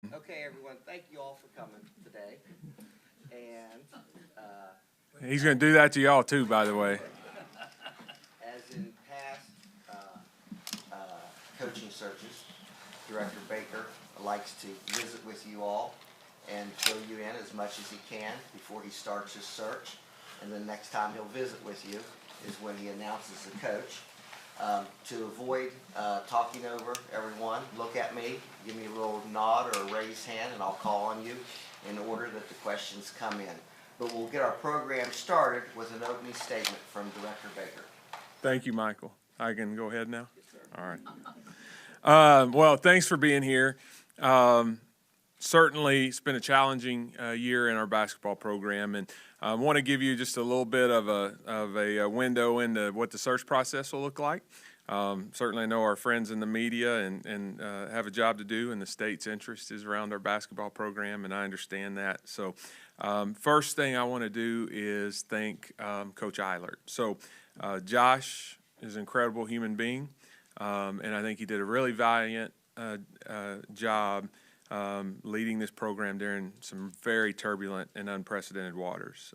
Okay, everyone, thank you all for coming today. And He's going to do that to y'all too, by the way. as in past coaching searches, Director Baker likes to visit with you all and fill you in as much as he can before he starts his search. And the next time he'll visit with you is when he announces the coach. To avoid talking over everyone, look at me, give me a little nod or a raised hand, and I'll call on you in order that the questions come in. But we'll get our program started with an opening statement from Director Baker. Thank you, Michael. I can go ahead now? Yes, sir. All right. Well, thanks for being here. Certainly, it's been a challenging year in our basketball program, and I want to give you just a little bit of a window into what the search process will look like. Certainly, I know our friends in the media and have a job to do, and the state's interest is around our basketball program, and I understand that. So, first thing I want to do is thank Coach Eilert. So, Josh is an incredible human being, and I think he did a really valiant job leading this program during some very turbulent and unprecedented waters.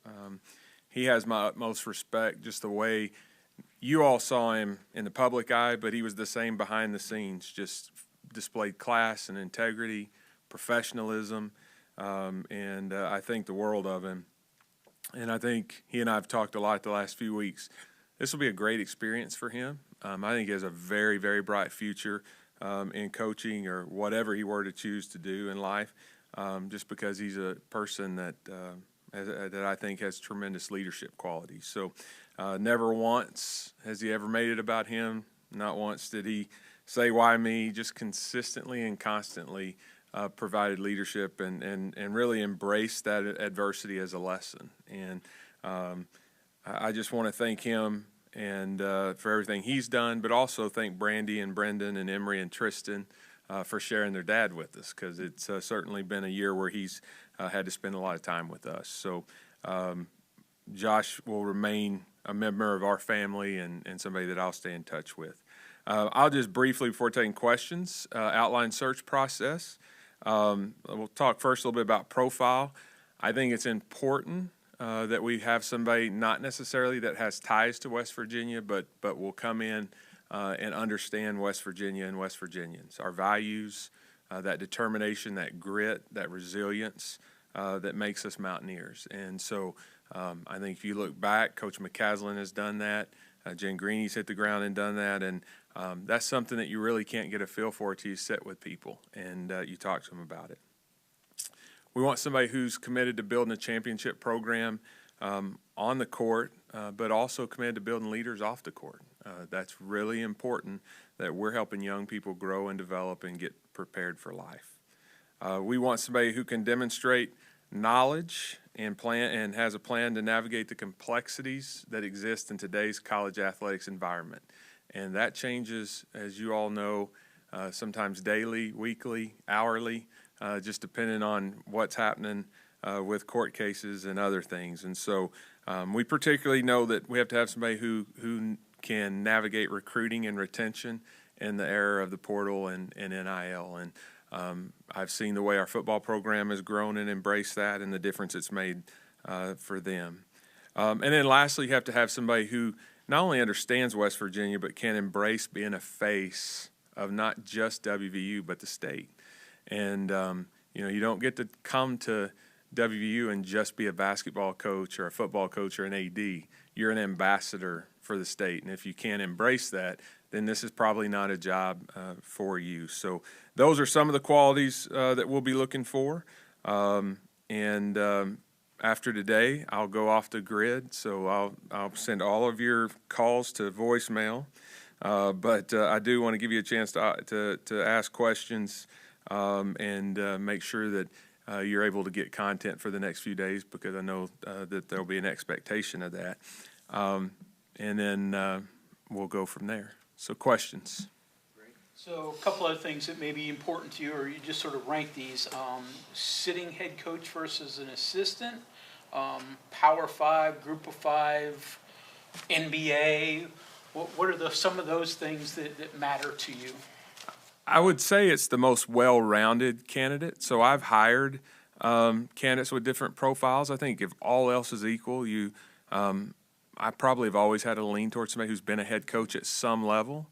He has my utmost respect, just the way you all saw him in the public eye, but he was the same behind the scenes, just displayed class and integrity, professionalism, and I think the world of him. And I think he and I have talked a lot the last few weeks. This will be a great experience for him. I think he has a very, very bright future in coaching or whatever he were to choose to do in life, just because he's a person that I think has tremendous leadership qualities. So never once has he ever made it about him. Not once did he say, why me? Just consistently and constantly provided leadership and really embraced that adversity as a lesson. And I just want to thank him and for everything he's done, but also thank Brandy and Brendan and Emery and Tristan for sharing their dad with us, because it's certainly been a year where he's had to spend a lot of time with us. So Josh will remain a member of our family and somebody that I'll stay in touch with. I'll just briefly, before taking questions, outline search process. We'll talk first a little bit about profile. I think it's important that we have somebody not necessarily that has ties to West Virginia, but will come in and understand West Virginia and West Virginians, our values, that determination, that grit, that resilience that makes us mountaineers. And so I think if you look back, Coach McCaslin has done that. Jen Greeny's hit the ground and done that. And that's something that you really can't get a feel for till you sit with people and you talk to them about it. We want somebody who's committed to building a championship program on the court, but also committed to building leaders off the court. That's really important, that we're helping young people grow and develop and get prepared for life. We want somebody who can demonstrate knowledge and has a plan to navigate the complexities that exist in today's college athletics environment. And that changes, as you all know, sometimes daily, weekly, hourly, just depending on what's happening with court cases and other things. And so we particularly know that we have to have somebody who can navigate recruiting and retention in the era of the portal and NIL. And I've seen the way our football program has grown and embraced that and the difference it's made for them. And then lastly, you have to have somebody who not only understands West Virginia, but can embrace being a face of not just WVU, but the state. And, you don't get to come to WVU and just be a basketball coach or a football coach or an AD. You're an ambassador for the state. And if you can't embrace that, then this is probably not a job for you. So those are some of the qualities that we'll be looking for. After today, I'll go off the grid. So I'll send all of your calls to voicemail. But I do want to give you a chance to ask questions and make sure that you're able to get content for the next few days, because I know that there'll be an expectation of that. And then we'll go from there. So questions? Great. So a couple other things that may be important to you, or you just sort of rank these. Sitting head coach versus an assistant, Power 5, Group of 5, NBA. What are some of those things that matter to you? I would say it's the most well-rounded candidate. So I've hired candidates with different profiles. I think if all else is equal, I probably have always had a lean towards somebody who's been a head coach at some level.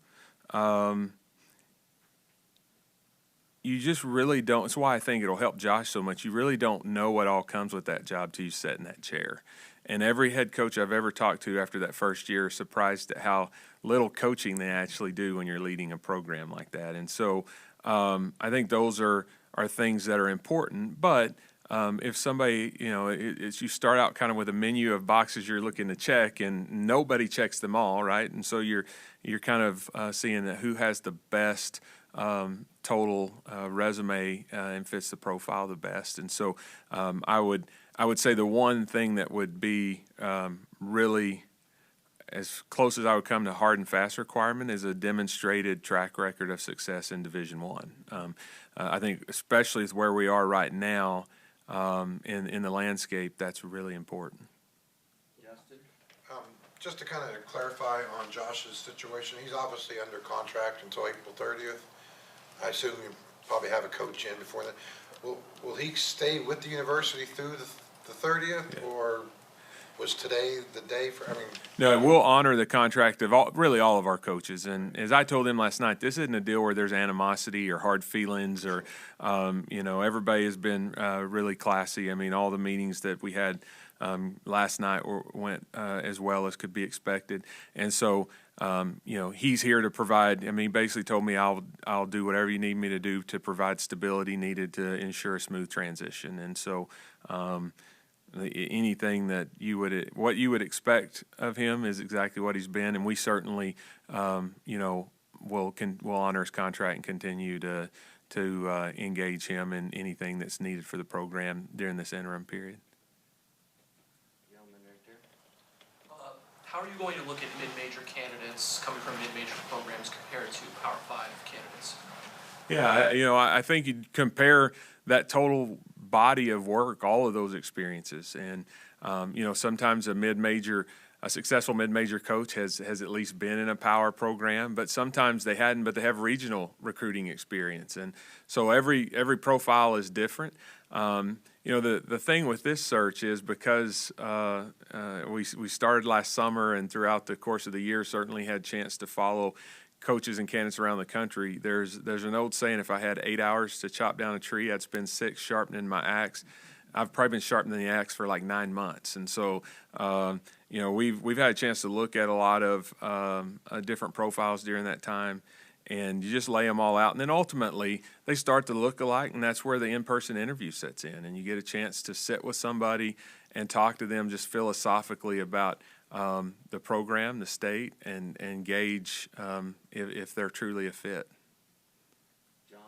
You just really don't. It's why I think it'll help Josh so much. You really don't know what all comes with that job till you sit in that chair. And every head coach I've ever talked to after that first year is surprised at how little coaching they actually do when you're leading a program like that. And so I think those are things that are important. But if somebody, it's you start out kind of with a menu of boxes you're looking to check, and nobody checks them all, right? And so you're kind of seeing that who has the best total resume and fits the profile the best. And so I would say the one thing that would be really as close as I would come to hard and fast requirement is a demonstrated track record of success in Division I. I think especially with where we are right now in the landscape, that's really important. Justin? Just to kind of clarify on Josh's situation, he's obviously under contract until April 30th. I assume you probably have a coach in before that. Will he stay with the university through the 30th, Yeah. or was today the day for, No, we'll honor the contract of all of our coaches. And as I told him last night, this isn't a deal where there's animosity or hard feelings or, everybody has been really classy. I mean, all the meetings that we had last night went as well as could be expected. And so, he's here to provide. I mean, he basically told me I'll do whatever you need me to do to provide stability needed to ensure a smooth transition. And so, anything that what you would expect of him is exactly what he's been, and we certainly, will honor his contract and continue to engage him in anything that's needed for the program during this interim period. How are you going to look at mid-major candidates coming from mid-major programs compared to Power 5 candidates? Yeah, I think you compare that total body of work, all of those experiences, and sometimes a successful mid-major coach has at least been in a power program, but sometimes they hadn't, but they have regional recruiting experience, and so every profile is different. The thing with this search is because we started last summer and throughout the course of the year certainly had a chance to follow coaches and candidates around the country. There's an old saying, if I had 8 hours to chop down a tree, I'd spend 6 sharpening my axe. I've probably been sharpening the axe for like 9 months. And so, we've had a chance to look at a lot of different profiles during that time, and you just lay them all out. And then ultimately they start to look alike, and that's where the in-person interview sets in. And you get a chance to sit with somebody and talk to them just philosophically about the program, the state, and gauge if they're truly a fit. John?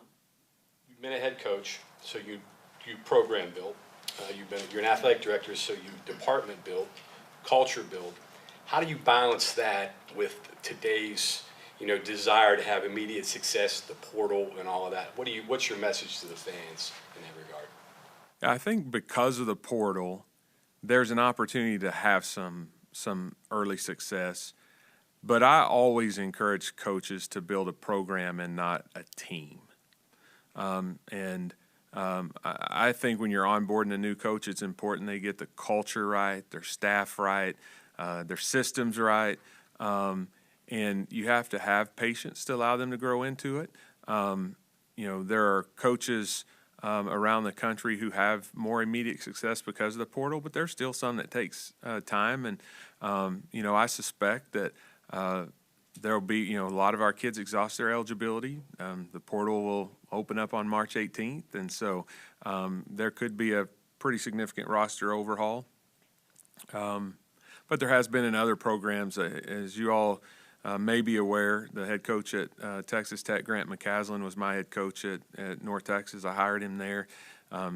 You've been a head coach, so you program build. You're an athletic director, so you department build, culture build. How do you balance that with today's desire to have immediate success, the portal, and all of that? What's your message to the fans in that regard? I think because of the portal, there's an opportunity to have some early success, but I always encourage coaches to build a program and not a team. I think when you're onboarding a new coach, it's important they get the culture right, their staff right, their systems right, and you have to have patience to allow them to grow into it. There are coaches around the country who have more immediate success because of the portal, but there's still some that takes time. And, I suspect that there'll be, a lot of our kids exhaust their eligibility. The portal will open up on March 18th, and so there could be a pretty significant roster overhaul. But there has been in other programs, as you all may be aware, the head coach at Texas Tech, Grant McCaslin, was my head coach at North Texas. I hired him there.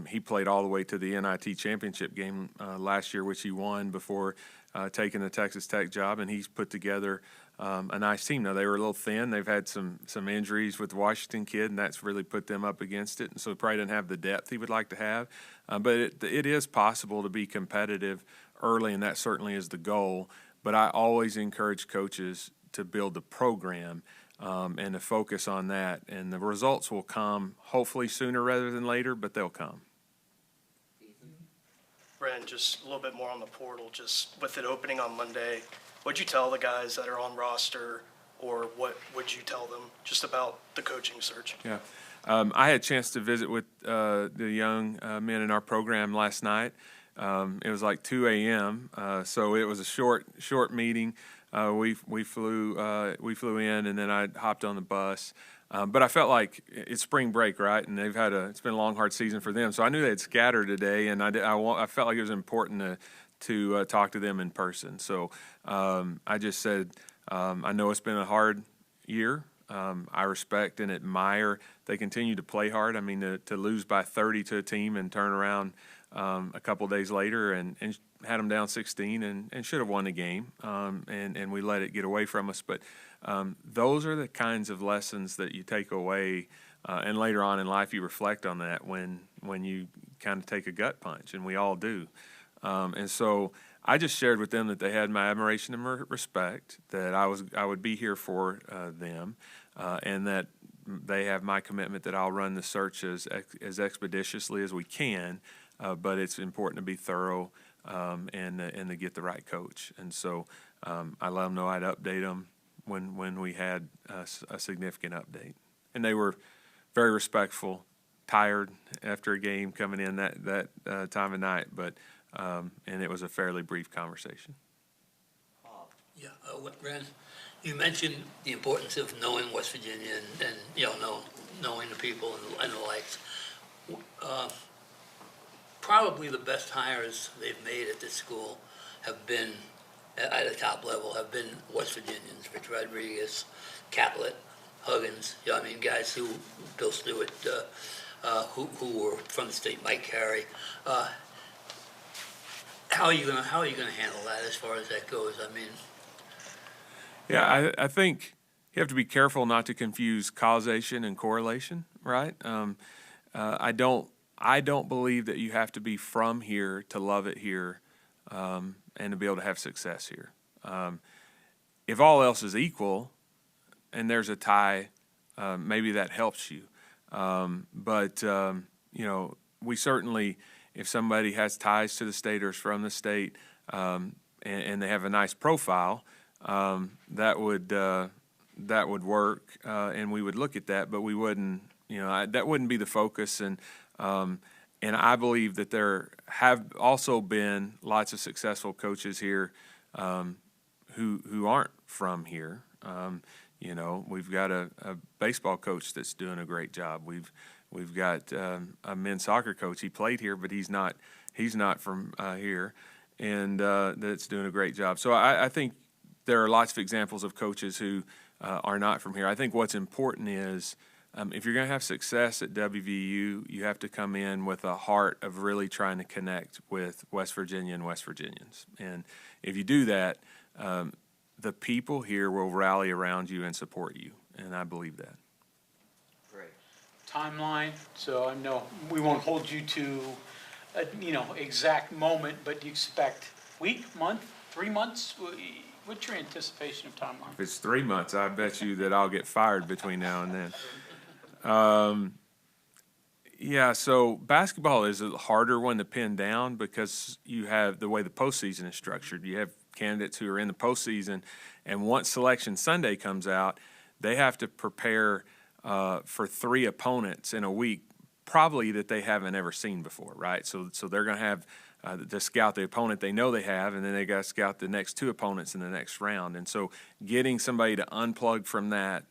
He played all the way to the NIT championship game last year, which he won before taking the Texas Tech job, and he's put together a nice team. Now, they were a little thin. They've had some injuries with the Washington kid, and that's really put them up against it, and so he probably didn't have the depth he would like to have. But it is possible to be competitive early, and that certainly is the goal. But I always encourage coaches to build the program and to focus on that. And the results will come hopefully sooner rather than later, but they'll come. Wren, just a little bit more on the portal, just with it opening on Monday, what'd you tell the guys that are on roster, or what would you tell them just about the coaching search? Yeah. I had a chance to visit with the young men in our program last night. It was like 2 a.m., so it was a short meeting. We flew in, and then I hopped on the bus. But I felt like it's spring break, right? And it's been a long, hard season for them. So I knew they'd scatter today, and I felt like it was important to talk to them in person. So I just said, I know it's been a hard year. I respect and admire they continue to play hard. I mean, to lose by 30 to a team and turn around a couple days later and had them down 16 and should have won the game, and we let it get away from us. But those are the kinds of lessons that you take away, and later on in life you reflect on that when you kind of take a gut punch, and we all do. And so I just shared with them that they had my admiration and respect, that I would be here for them, and that they have my commitment that I'll run the search as expeditiously as we can, but it's important to be thorough and to get the right coach. And so I let them know I'd update them when we had a significant update. And they were very respectful, tired after a game coming in that time of night, but and it was a fairly brief conversation. Yeah, Wren, you mentioned the importance of knowing West Virginia and knowing the people and the likes. Probably the best hires they've made at this school have been, at a top level, have been West Virginians. Rich Rodriguez, Catlett, Huggins, guys who, Bill Stewart, who were from the state, Mike Carey. How are you gonna handle that as far as that goes? Yeah, I think you have to be careful not to confuse causation and correlation, right? I don't believe that you have to be from here to love it here, and to be able to have success here. If all else is equal, and there's a tie, maybe that helps you. But we certainly, if somebody has ties to the state or is from the state, and they have a nice profile, that would work, and we would look at that, but we wouldn't, that wouldn't be the focus. And I believe that there have also been lots of successful coaches here who aren't from here. We've got a baseball coach that's doing a great job. We've got a men's soccer coach. He played here, but he's not from here, and that's doing a great job. So I think there are lots of examples of coaches who are not from here. I think what's important is if you're going to have success at WVU, you have to come in with a heart of really trying to connect with West Virginia and West Virginians. And if you do that, the people here will rally around you and support you, and I believe that. Great. Timeline, so I know we won't hold you to a exact moment, but do you expect week, month, 3 months? What's your anticipation of timeline? If it's 3 months, I bet you that I'll get fired between now and then. Yeah, so basketball is a harder one to pin down because you have the way the postseason is structured. You have candidates who are in the postseason, and once Selection Sunday comes out, they have to prepare for 3 opponents in a week, probably that they haven't ever seen before, right? So they're going to have to scout the opponent they know they have, and then they got to scout the next 2 opponents in the next round. And so getting somebody to unplug from that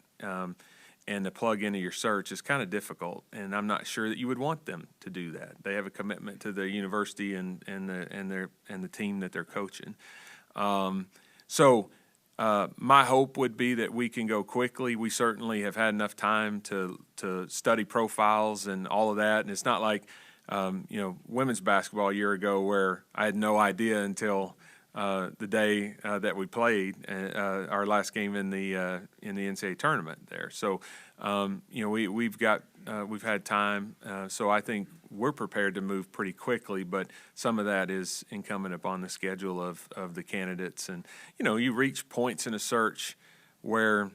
and to plug into your search is kind of difficult, and I'm not sure that you would want them to do that. They have a commitment to the university and the team that they're coaching. So my hope would be that we can go quickly. We certainly have had enough time to study profiles and all of that, and it's not like women's basketball a year ago where I had no idea until the day that we played our last game in the NCAA tournament there. So we've had time, so I think we're prepared to move pretty quickly. But some of that is incumbent upon the schedule of the candidates, and you reach points in a search where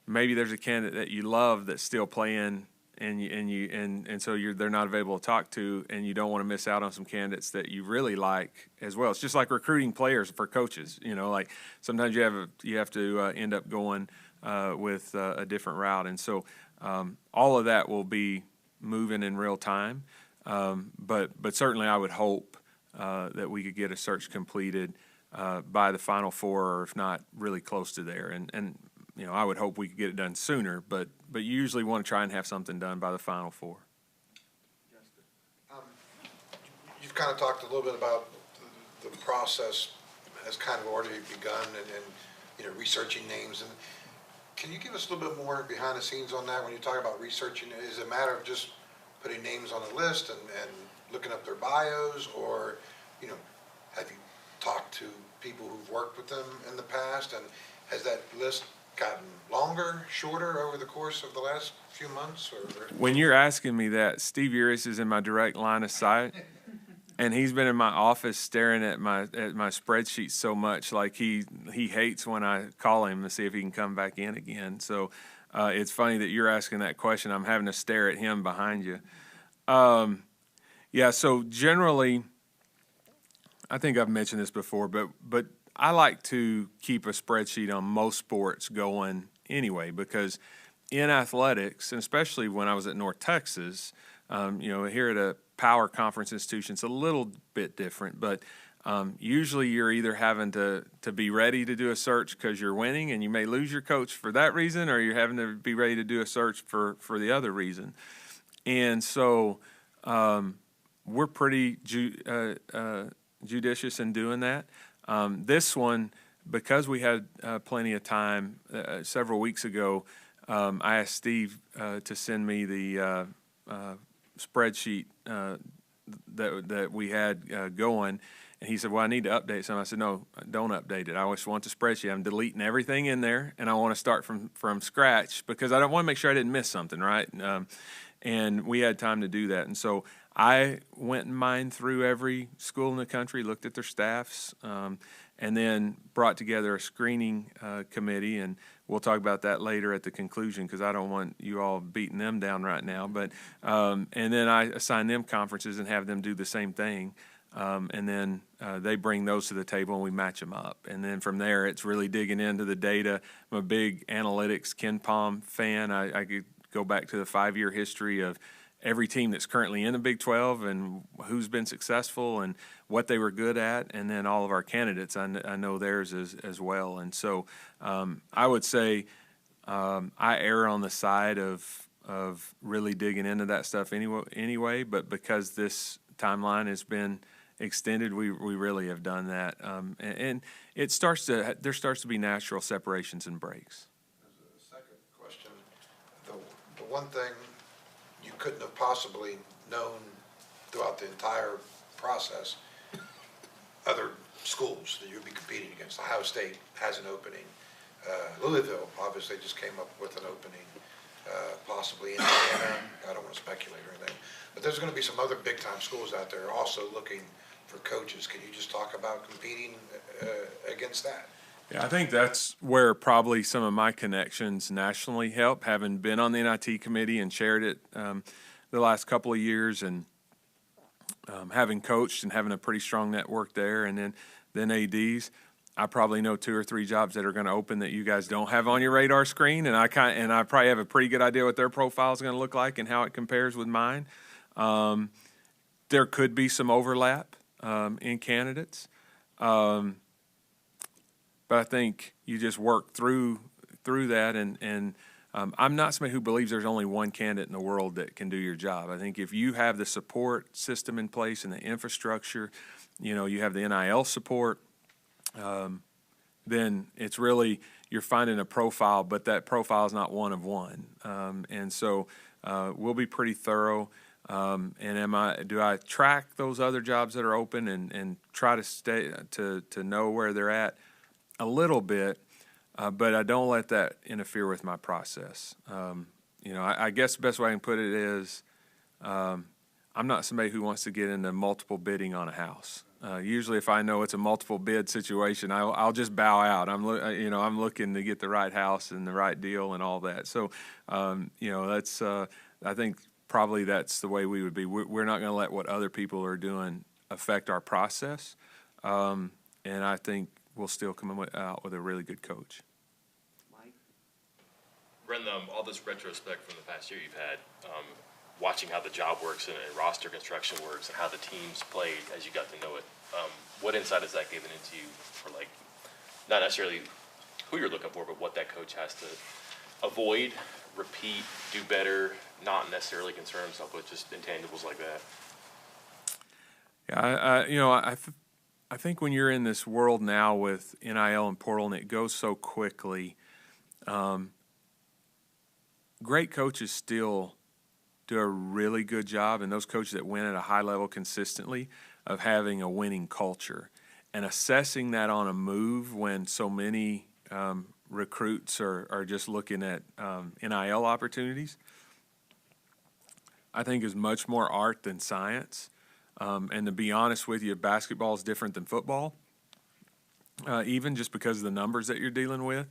maybe there's a candidate that you love that's still playing, and so they're not available to talk to, and you don't want to miss out on some candidates that you really like as well. It's just like recruiting players for coaches. Like sometimes you have to end up going with a different route, and so all of that will be moving in real time. But certainly I would hope that we could get a search completed by the Final Four, or if not, really close to there. And I would hope we could get it done sooner, but you usually want to try and have something done by the Final Four. You've kind of talked a little bit about the process has kind of already begun and researching names. And can you give us a little bit more behind the scenes on that when you talk about researching? Is it a matter of just putting names on a list and looking up their bios, or have you talked to people who've worked with them in the past, and has that list gotten longer, shorter over the course of the last few months? Or when you're asking me that, Steve Uris is in my direct line of sight, and he's been in my office staring at my spreadsheet so much, like he hates when I call him to see if he can come back in again. So it's funny that you're asking that question. I'm having to stare at him behind you. So generally, I think I've mentioned this before, but I like to keep a spreadsheet on most sports going anyway, because in athletics, and especially when I was at North Texas, here at a power conference institution, it's a little bit different, but usually you're either having to be ready to do a search because you're winning and you may lose your coach for that reason, or you're having to be ready to do a search for the other reason. And so we're pretty judicious in doing that. This one, because we had plenty of time several weeks ago, I asked Steve to send me the spreadsheet that we had going, and he said, well, I need to update some. I said, no, don't update it. I always want the spreadsheet. I'm deleting everything in there, and I want to start from scratch because I don't want to make sure I didn't miss something, right? And we had time to do that. And so I went and mined through every school in the country, looked at their staffs, and then brought together a screening committee, and we'll talk about that later at the conclusion because I don't want you all beating them down right now. But and then I assign them conferences and have them do the same thing, and then they bring those to the table and we match them up. And then from there, it's really digging into the data. I'm a big analytics Ken Palm fan. I could go back to the 5-year history of every team that's currently in the Big 12 and who's been successful and what they were good at, and then all of our candidates, I know theirs as well. And so I would say I err on the side of really digging into that stuff anyway, but because this timeline has been extended, we really have done that. And there starts to be natural separations and breaks. As a second question, the one thing you couldn't have possibly known throughout the entire process, other schools that you'd be competing against. Ohio State has an opening. Louisville obviously just came up with an opening. Possibly Indiana. I don't want to speculate or anything. But there's going to be some other big-time schools out there also looking for coaches. Can you just talk about competing against that? Yeah, I think that's where probably some of my connections nationally help, having been on the NIT committee and chaired it the last couple of years, and having coached and having a pretty strong network there, and then ADs. I probably know 2 or 3 jobs that are going to open that you guys don't have on your radar screen, and I probably have a pretty good idea what their profile is going to look like and how it compares with mine. There could be some overlap in candidates. But I think you just work through that, and I'm not somebody who believes there's only one candidate in the world that can do your job. I think if you have the support system in place and the infrastructure, you have the NIL support, then it's really you're finding a profile, but that profile is not one of one. And so we'll be pretty thorough. And do I track those other jobs that are open and try to stay to know where they're at? A little bit, but I don't let that interfere with my process. I guess the best way I can put it is I'm not somebody who wants to get into multiple bidding on a house. Usually, if I know it's a multiple bid situation, I'll just bow out. I'm looking to get the right house and the right deal and all that. So, that's I think probably that's the way we would be. We're not going to let what other people are doing affect our process, and I think we'll still come out with a really good coach. Mike? Wren, all this retrospect from the past year you've had, watching how the job works and roster construction works and how the teams played as you got to know it, what insight has that given into you for, like, not necessarily who you're looking for, but what that coach has to avoid, repeat, do better, not necessarily concern himself with just intangibles like that? Yeah, I think when you're in this world now with NIL and portal and it goes so quickly, great coaches still do a really good job, and those coaches that win at a high level consistently, of having a winning culture and assessing that on a move when so many recruits are just looking at NIL opportunities, I think is much more art than science. And to be honest with you, basketball is different than football, even just because of the numbers that you're dealing with.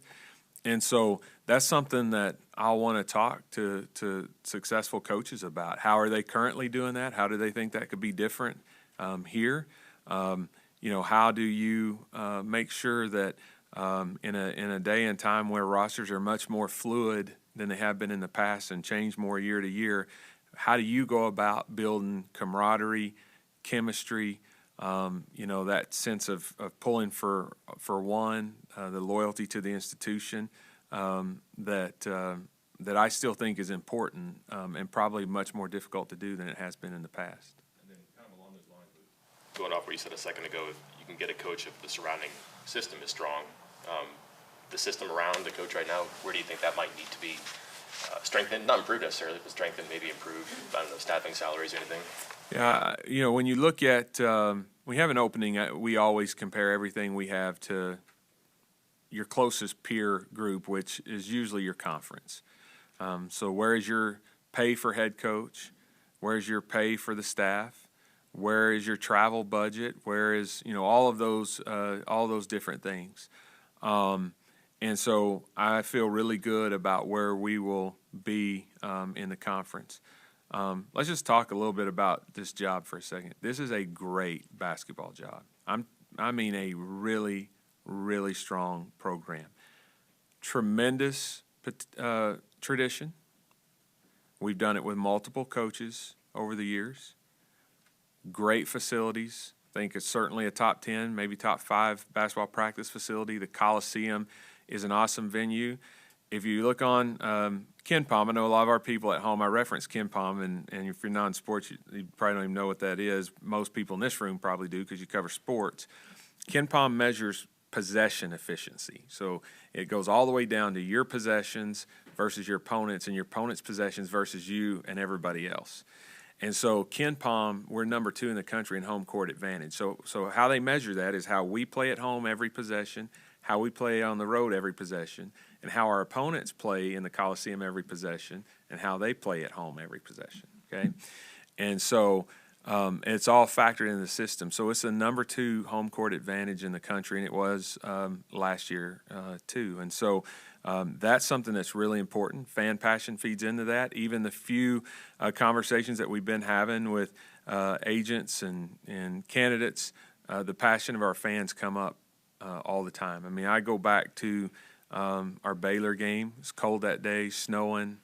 And so that's something that I'll want to talk to successful coaches about. How are they currently doing that? How do they think that could be different here? How do you make sure that in a day and time where rosters are much more fluid than they have been in the past and change more year to year, how do you go about building camaraderie, chemistry, that sense of pulling for one, the loyalty to the institution, that I still think is important and probably much more difficult to do than it has been in the past. And then kind of along those lines, going off what you said a second ago, if you can get a coach if the surrounding system is strong, the system around the coach right now, where do you think that might need to be strengthened? Not improved necessarily, but strengthened, maybe improved, I don't know, staffing, salaries, or anything? Yeah, when you look at, we have an opening, we always compare everything we have to your closest peer group, which is usually your conference. So where is your pay for head coach? Where is your pay for the staff? Where is your travel budget? Where is, all of those different things. And so I feel really good about where we will be in the conference. Let's just talk a little bit about this job for a second. This is a great basketball job. I mean a really, really strong program. Tremendous tradition. We've done it with multiple coaches over the years. Great facilities. I think it's certainly a top 10, maybe top 5 basketball practice facility. The Coliseum is an awesome venue. If you look on KenPom, I know a lot of our people at home, I reference KenPom, and if you're non-sports, you probably don't even know what that is. Most people in this room probably do because you cover sports. KenPom measures possession efficiency. So it goes all the way down to your possessions versus your opponents and your opponent's possessions versus you and everybody else. And so KenPom, we're number 2 in the country in home court advantage. So how they measure that is how we play at home every possession, how we play on the road every possession, and how our opponents play in the Coliseum every possession, and how they play at home every possession, okay? And so it's all factored in the system. So it's the number 2 home court advantage in the country, and it was last year too. And so that's something that's really important. Fan passion feeds into that. Even the few conversations that we've been having with agents and candidates, the passion of our fans come up all the time. I mean, I go back to our Baylor game. It was cold that day, snowing,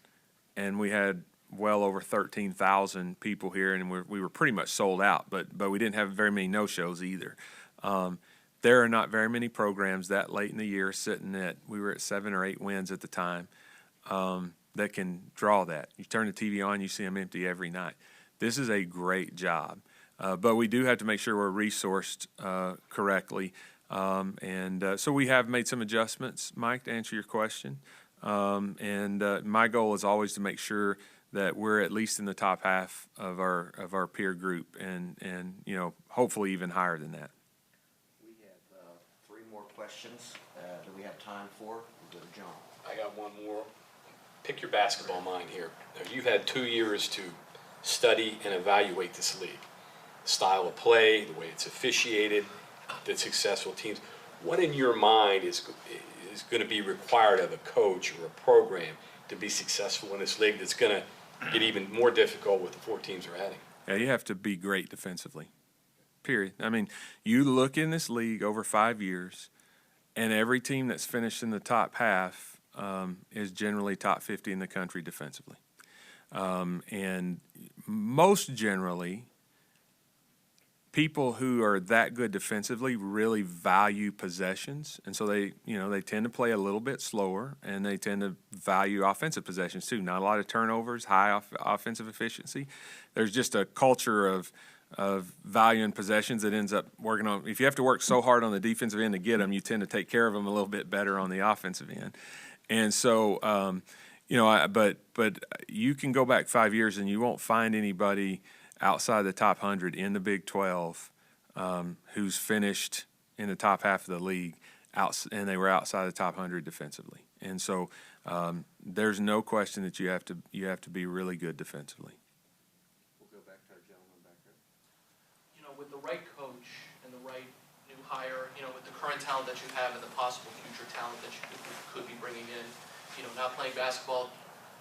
and we had well over 13,000 people here, and we were pretty much sold out, but we didn't have very many no-shows either. There are not very many programs that late in the year we were at 7 or 8 wins at the time, that can draw that. You turn the TV on, you see them empty every night. This is a great job, but we do have to make sure we're resourced correctly. So we have made some adjustments, Mike, to answer your question. My goal is always to make sure that we're at least in the top half of our peer group, and hopefully even higher than that. We have 3 more questions that we have time for. We'll go to John. I got one more. Pick your basketball mind here. Now, you've had 2 years to study and evaluate this league. style of play, the way it's officiated, the successful teams. What in your mind is going to be required of a coach or a program to be successful in this league that's going to get even more difficult with the 4 teams we're adding? Yeah, you have to be great defensively, period. I mean, you look in this league over 5 years, and every team that's finished in the top half is generally top 50 in the country defensively. And most generally, people who are that good defensively really value possessions, and so they tend to play a little bit slower, and they tend to value offensive possessions too. Not a lot of turnovers, high offensive efficiency. There's just a culture of valuing possessions that ends up working on. If you have to work so hard on the defensive end to get them, you tend to take care of them a little bit better on the offensive end. And so, but you can go back 5 years and you won't find anybody outside the top 100 in the Big 12 who's finished in the top half of the league and they were outside the top 100 defensively. And so there's no question that you have to be really good defensively. We'll go back to our gentleman back there. With the right coach and the right new hire, with the current talent that you have and the possible future talent that you could be bringing in, not playing basketball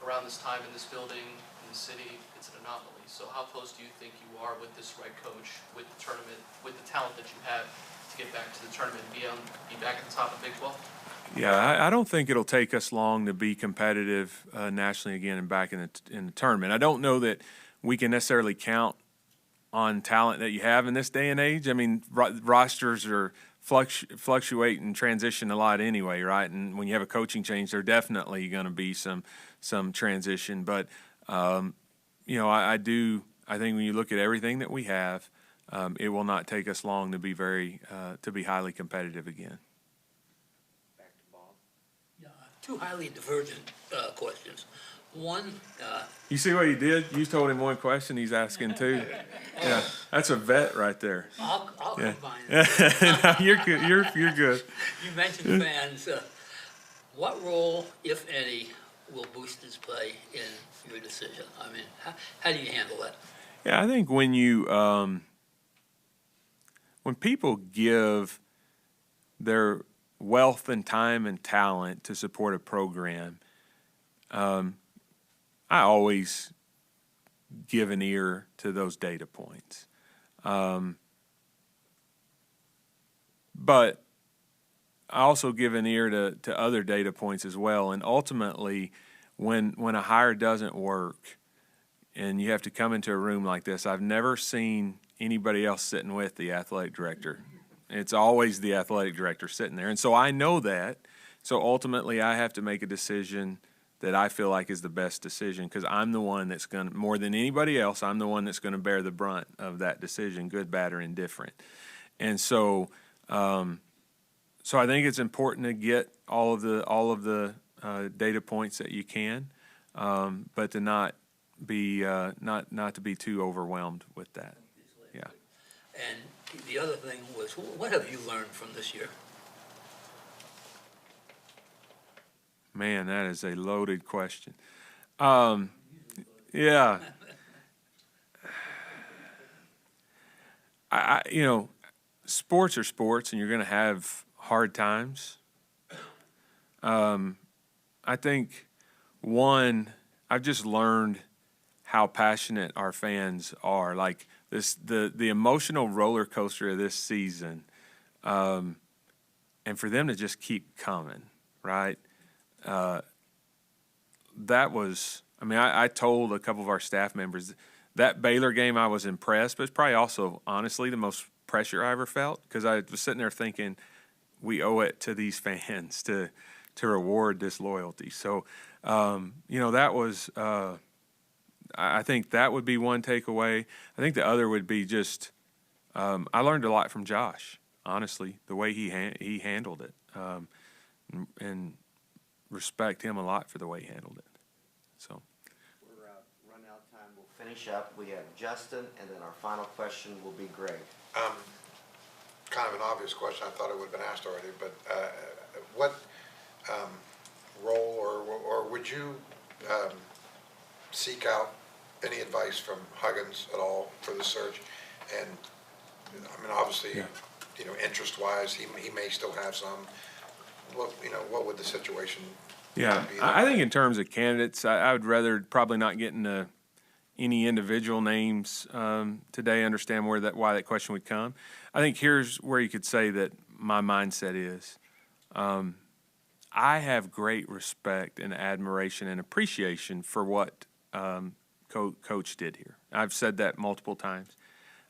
around this time in this building, in the city, it's an anomaly. So how close do you think you are with this right coach, with the tournament, with the talent that you have to get back to the tournament and be back at the top of Big 12? Yeah, I don't think it'll take us long to be competitive nationally again and back in the tournament. I don't know that we can necessarily count on talent that you have in this day and age. I mean, rosters are fluctuate and transition a lot anyway, right? And when you have a coaching change, there definitely going to be some transition. But I think when you look at everything that we have, it will not take us long to be highly competitive again. Back to Bob. Yeah, 2 highly divergent questions. One, You see what he did? You told him one question, he's asking 2. Yeah, that's a vet right there. I'll combine it. No, you're good. You're good. You mentioned fans. What role, if any, will boosters play in your decision? I mean, how do you handle that? Yeah, I think when people give their wealth and time and talent to support a program, I always give an ear to those data points. But I also give an ear to other data points as well. And ultimately, when a hire doesn't work and you have to come into a room like this, I've never seen anybody else sitting with the athletic director. It's always the athletic director sitting there. And so I know that. So ultimately, I have to make a decision that I feel like is the best decision, because I'm the one that's going to, more than anybody else, I'm the one that's going to bear the brunt of that decision, good, bad, or indifferent. And so, so I think it's important to get all of the data points that you can, but to not be not to be too overwhelmed with that. Yeah. And the other thing was, what have you learned from this year? Man, that is a loaded question. Yeah. Sports are sports, and you're going to have hard times. I think, I've just learned how passionate our fans are. Like the emotional roller coaster of this season, and for them to just keep coming, right? That was, I told a couple of our staff members that Baylor game I was impressed, but it's probably also, honestly, the most pressure I ever felt, because I was sitting there thinking we owe it to these fans to reward this loyalty. So, that was, I think that would be one takeaway. I think the other would be just, I learned a lot from Josh, honestly, the way he handled it, and respect him a lot for the way he handled it. So We're running out of time. We'll finish up. We have Justin, and then our final question will be Greg. Kind of an obvious question. I thought it would have been asked already, but what role or would you seek out any advice from Huggins at all for the search? And, I mean, obviously, Yeah. you know, interest-wise, he may still have some. What would the situation Yeah, be? I think in terms of candidates, I would rather probably not get into any individual names today, understand why that question would come. I think here's where you could say that my mindset is. I have great respect and admiration and appreciation for what Coach did here. I've said that multiple times.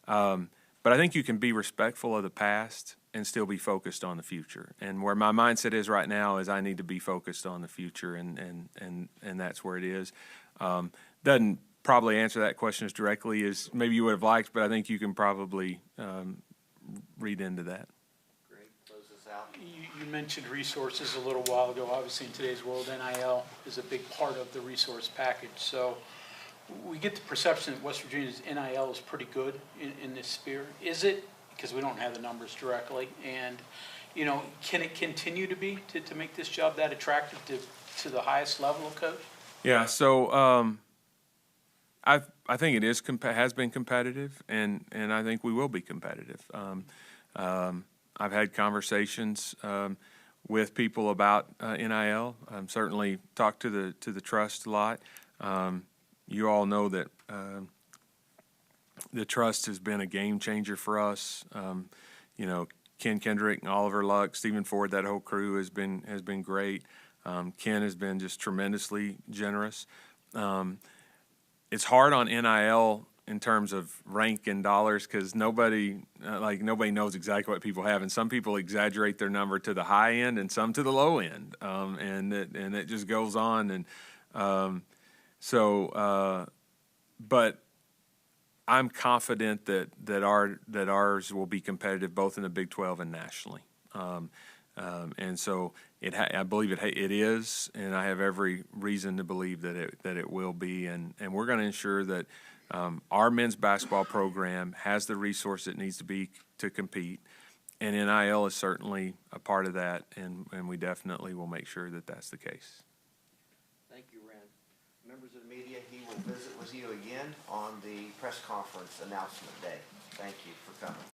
But I think you can be respectful of the past and still be focused on the future. And where my mindset is right now is I need to be focused on the future, and that's where it is. Doesn't probably answer that question as directly as maybe you would have liked, but I think you can probably read into that. Great, close this out. You mentioned resources a little while ago. Obviously, in today's world, NIL is a big part of the resource package. So we get the perception that West Virginia's NIL is pretty good in this sphere. Is it? Because we don't have the numbers directly. And, you know, can it continue to be to make this job that attractive to the highest level of coach? Yeah, so I think it has been competitive, and I think we will be competitive. I've had conversations with people about NIL. Certainly talked to the trust a lot. You all know that the trust has been a game changer for us. You know, Ken Kendrick and Oliver Luck, Stephen Ford, that whole crew has been great. Ken has been just tremendously generous. It's hard on NIL in terms of rank and dollars because nobody knows exactly what people have, and some people exaggerate their number to the high end and some to the low end, and it just goes on. And but I'm confident that ours will be competitive both in the Big 12 and nationally. And so I believe it is, and I have every reason to believe that it will be. And we're going to ensure that our men's basketball program has the resource it needs to be to compete. And NIL is certainly a part of that, and we definitely will make sure that that's the case. Thank you, Wren. Members of the media, he will visit with you again on the press conference announcement day. Thank you for coming.